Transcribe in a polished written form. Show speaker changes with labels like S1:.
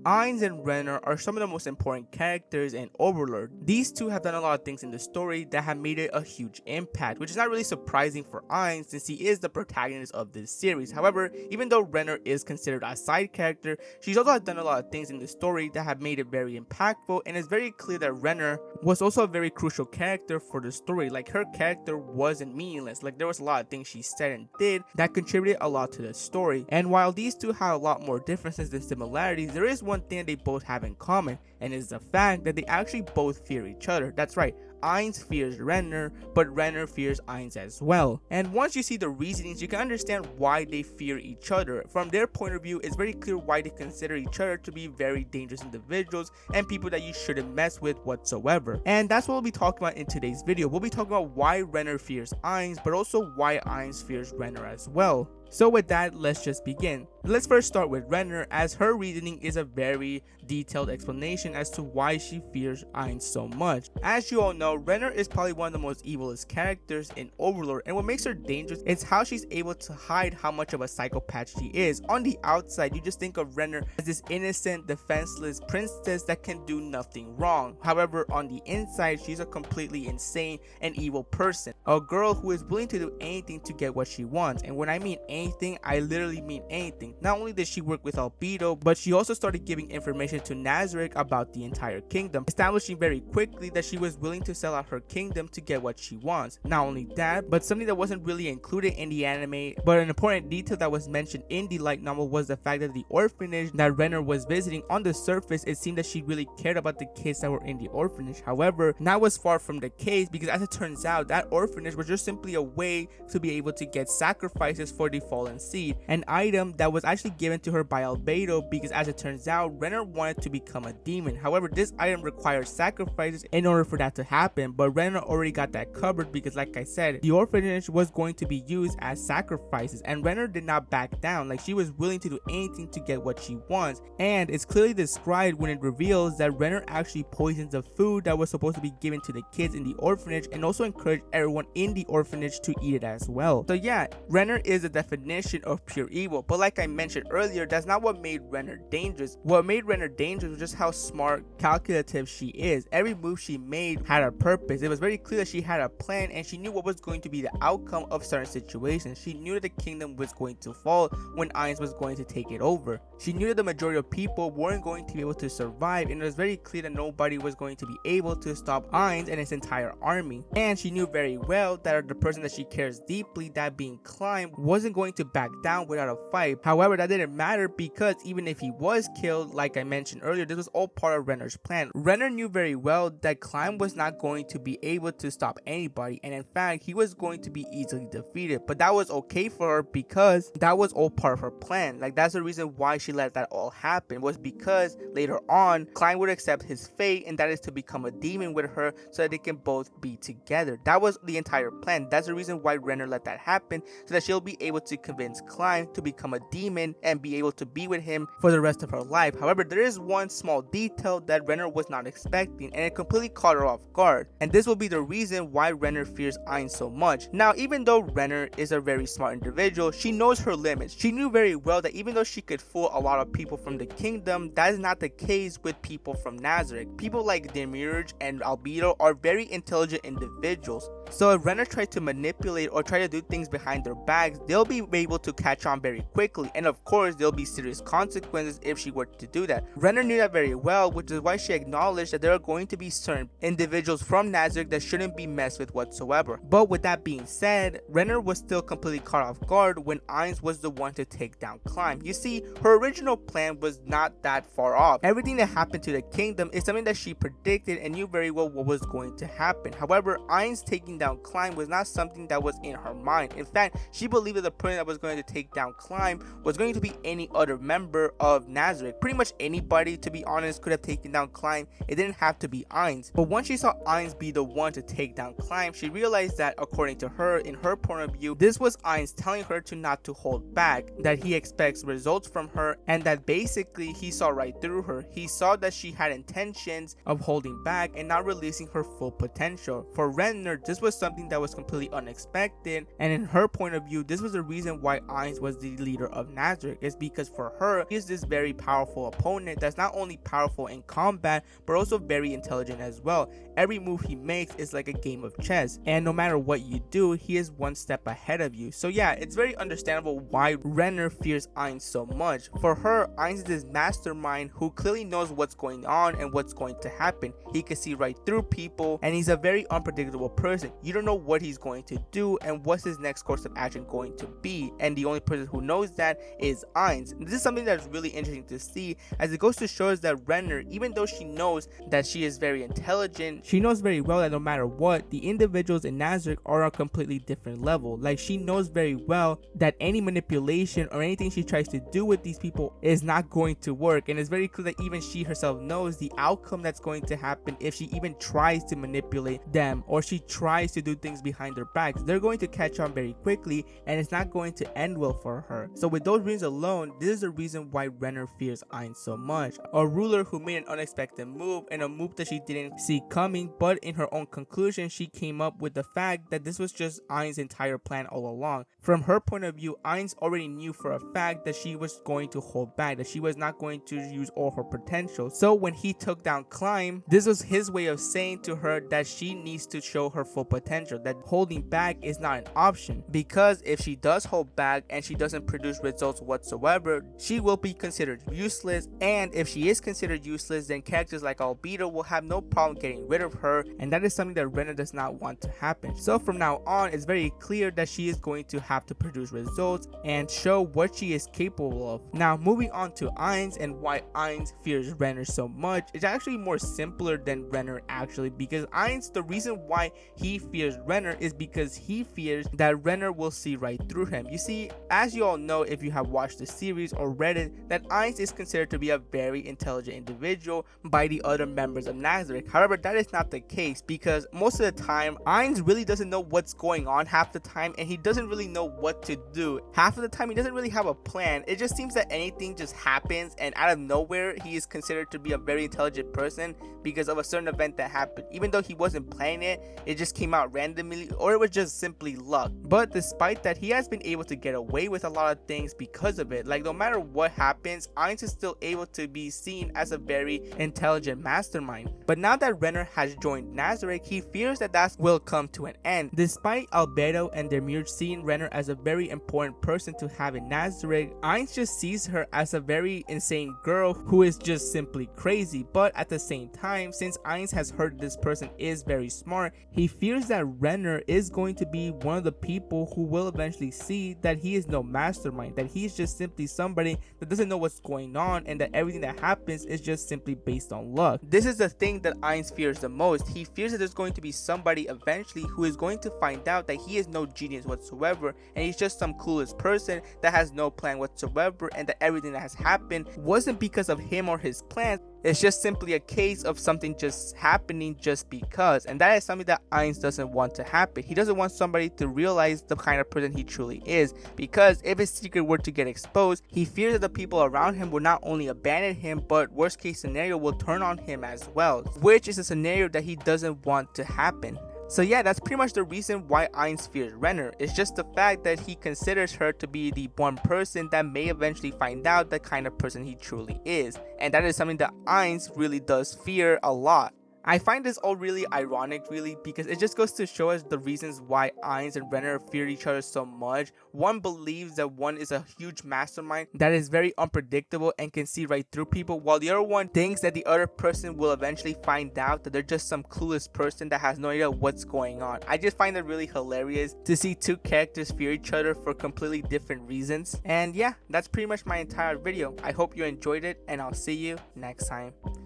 S1: Ainz and Renner are some of the most important characters in Overlord. These two have done a lot of things in the story that have made it a huge impact, which is not really surprising for Ainz since he is the protagonist of this series. However, even though Renner is considered a side character, she's also done a lot of things in the story that have made it very impactful, and it's very clear that Renner was also a very crucial character for the story. Like, her character wasn't meaningless. Like, there was a lot of things she said and did that contributed a lot to the story. And while these two have a lot more differences than similarities, there is one thing they both have in common, and it's the fact that they actually both fear each other. That's right, Ainz fears Renner, but Renner fears Ainz as well. And once you see the reasonings, you can understand why they fear each other. From their point of view, it's very clear why they consider each other to be very dangerous individuals and people that you shouldn't mess with whatsoever. And that's what we'll be talking about in today's video. We'll be talking about why Renner fears Ainz, but also why Ainz fears Renner as well. So with that, let's just begin. Let's first start with Renner, as her reasoning is a very detailed explanation as to why she fears Ainz so much. As you all know, Renner is probably one of the most evilest characters in Overlord, and what makes her dangerous is how she's able to hide how much of a psychopath she is. On the outside, you just think of Renner as this innocent, defenseless princess that can do nothing wrong. However, on the inside, she's a completely insane and evil person. A girl who is willing to do anything to get what she wants, and when I mean anything, I literally mean anything. Not only did she work with Albedo, but she also started giving information to Nazarick about the entire kingdom, establishing very quickly that she was willing to sell out her kingdom to get what she wants. Not only that, but something that wasn't really included in the anime, but an important detail that was mentioned in the light novel was the fact that the orphanage that Renner was visiting, on the surface, it seemed that she really cared about the kids that were in the orphanage. However, that was far from the case, because as it turns out, that orphanage was just simply a way to be able to get sacrifices for the fallen seed, an item that was actually given to her by Albedo, because as it turns out, Renner wanted to become a demon. However, this item requires sacrifices in order for that to happen, but Renner already got that covered, because like I said, the orphanage was going to be used as sacrifices, and Renner did not back down. Like, she was willing to do anything to get what she wants, and it's clearly described when it reveals that Renner actually poisons the food that was supposed to be given to the kids in the orphanage, and also encouraged everyone in the orphanage to eat it as well. So yeah, Renner is the definition of pure evil, but like I mentioned earlier, that's not what made Renner dangerous. What made Renner dangerous was just how smart, calculative she is. Every move she made had a purpose. It was very clear that she had a plan, and she knew what was going to be the outcome of certain situations. She knew that the kingdom was going to fall when Ainz was going to take it over. She knew that the majority of people weren't going to be able to survive, and it was very clear that nobody was going to be able to stop Ainz and his entire army. And she knew very well that the person that she cares deeply, that being Klein, wasn't going to back down without a fight. However, that didn't matter, because even if he was killed, like I mentioned earlier, this was all part of Renner's plan. Renner knew very well that Klein was not going to be able to stop anybody, and in fact, he was going to be easily defeated. But that was okay for her, because that was all part of her plan. Like, that's the reason why she let that all happen, was because later on, Klein would accept his fate, and that is to become a demon with her so that they can both be together. That was the entire plan. That's the reason why Renner let that happen, so that she'll be able to convince Klein to become a demon and be able to be with him for the rest of her life. However, there is one small detail that Renner was not expecting, and it completely caught her off guard, and this will be the reason why Renner fears Ainz so much. Now, even though Renner is a very smart individual, she knows her limits. She knew very well that even though she could fool a lot of people from the kingdom, that is not the case with people from Nazarick. People like Demiurge and Albedo are very intelligent individuals, so if Renner tried to manipulate or try to do things behind their backs, they'll be able to catch on very quickly, and of course there'll be serious consequences if she were to do that. Renner knew that very well, which is why she acknowledged that there are going to be certain individuals from Nazarick that shouldn't be messed with whatsoever. But with that being said, Renner was still completely caught off guard when Ainz was the one to take down Klein. You see, her original plan was not that far off. Everything that happened to the kingdom is something that she predicted and knew very well what was going to happen. However, Ainz taking down Klein was not something that was in her mind. In fact, she believed that the person that was going to take down Klein was going to be any other member of Nazarick. Pretty much anybody, to be honest, could have taken down Klein. It didn't have to be Ainz. But once she saw Ainz be the one to take down Klein, she realized that, according to her, in her point of view, this was Ainz telling her to not to hold back, that he expects results from her, and that basically he saw right through her. He saw that she had intentions of holding back and not releasing her full potential. For Renner, this was was something that was completely unexpected, and in her point of view, this was the reason why Ainz was the leader of Nazarick, is because for her, he is this very powerful opponent that's not only powerful in combat, but also very intelligent as well. Every move he makes is like a game of chess, and no matter what you do, he is one step ahead of you. So yeah, it's very understandable why Renner fears Ainz so much. For her, Ainz is this mastermind who clearly knows what's going on and what's going to happen. He can see right through people, and he's a very unpredictable person. You don't know what he's going to do and what's his next course of action going to be, and the only person who knows that is Ainz. And this is something that's really interesting to see, as it goes to show us that Renner, even though she knows that she is very intelligent, she knows very well that no matter what, the individuals in Nazarick are on a completely different level. Like, she knows very well that any manipulation or anything she tries to do with these people is not going to work, and it's very clear that even she herself knows the outcome that's going to happen if she even tries to manipulate them or she tries to do things behind their backs. They're going to catch on very quickly, and it's not going to end well for her. So with those reasons alone, this is the reason why Renner fears Ainz so much. A ruler who made an unexpected move, and a move that she didn't see coming, but in her own conclusion, she came up with the fact that this was just Ainz's entire plan all along. From her point of view, Ainz already knew for a fact that she was going to hold back, that she was not going to use all her potential. So when he took down Climb, this was his way of saying to her that she needs to show her full potential, that holding back is not an option, because if she does hold back and she doesn't produce results whatsoever, she will be considered useless, and if she is considered useless, then characters like Albedo will have no problem getting rid of her, and that is something that Renner does not want to happen. So from now on, it's very clear that she is going to have to produce results and show what she is capable of. Now moving on to Ainz and why Ainz fears Renner so much, it's actually more simpler than Renner actually, because Ainz, the reason why he fears Renner is because he fears that Renner will see right through him. You see, as you all know if you have watched the series or read it, that Ainz is considered to be a very intelligent individual by the other members of Nazarick. However, that is not the case, because most of the time Ainz really doesn't know what's going on half the time, and he doesn't really know what to do. Half of the time he doesn't really have a plan. It just seems that anything just happens, and out of nowhere he is considered to be a very intelligent person because of a certain event that happened. Even though he wasn't planning it, it just came out randomly, or it was just simply luck. But despite that, he has been able to get away with a lot of things because of it. Like, no matter what happens, Ainz is still able to be seen as a very intelligent mastermind. But now that Renner has joined Nazarick, he fears that will come to an end. Despite Albedo and Demir seeing Renner as a very important person to have in Nazarick, Ainz just sees her as a very insane girl who is just simply crazy. But at the same time, since Ainz has heard this person is very smart, he fears that Renner is going to be one of the people who will eventually see that he is no mastermind, that he's just simply somebody that doesn't know what's going on, and that everything that happens is just simply based on luck. This is the thing that Ainz fears the most. He fears that there's going to be somebody eventually who is going to find out that he is no genius whatsoever, and he's just some clueless person that has no plan whatsoever, and that everything that has happened wasn't because of him or his plans. It's just simply a case of something just happening just because, and that is something that Ainz doesn't want to happen. He doesn't want somebody to realize the kind of person he truly is, because if his secret were to get exposed, he fears that the people around him will not only abandon him, but worst case scenario will turn on him as well, which is a scenario that he doesn't want to happen. So yeah, that's pretty much the reason why Ainz fears Renner. It's just the fact that he considers her to be the one person that may eventually find out the kind of person he truly is. And that is something that Ainz really does fear a lot. I find this all really ironic, really, because it just goes to show us the reasons why Ainz and Renner fear each other so much. One believes that one is a huge mastermind that is very unpredictable and can see right through people, while the other one thinks that the other person will eventually find out that they're just some clueless person that has no idea what's going on. I just find it really hilarious to see two characters fear each other for completely different reasons. And yeah, that's pretty much my entire video. I hope you enjoyed it, and I'll see you next time.